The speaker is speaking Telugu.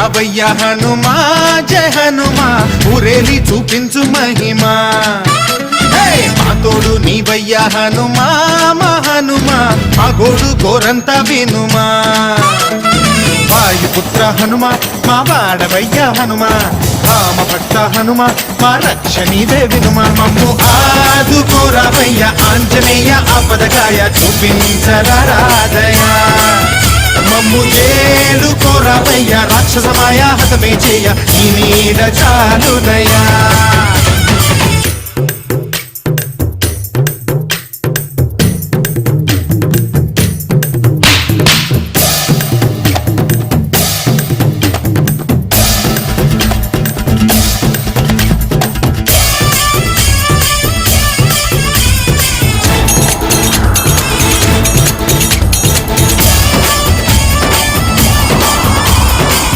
రావయ్య హనుమా జయ హనుమా ఊరేలి చూపించు మహిమా మా తోడు నీవయ్య హనుమా మా హనుమా మా గోడు గోరంత వినుమా వాయుపుత్ర హనుమ మా వాడవయ్య హనుమ రామభక్త హనుమ మా రక్షణీదే వినుమ మమ్ము ఆదుకోరావయ్య ఆంజనేయ ఆపదకాయ చూపించరాదయ మమ్ము ఏలుకోరావయ్య రాక్షసమాయ హతమే చేయ ఈ నీడ చాలుదయా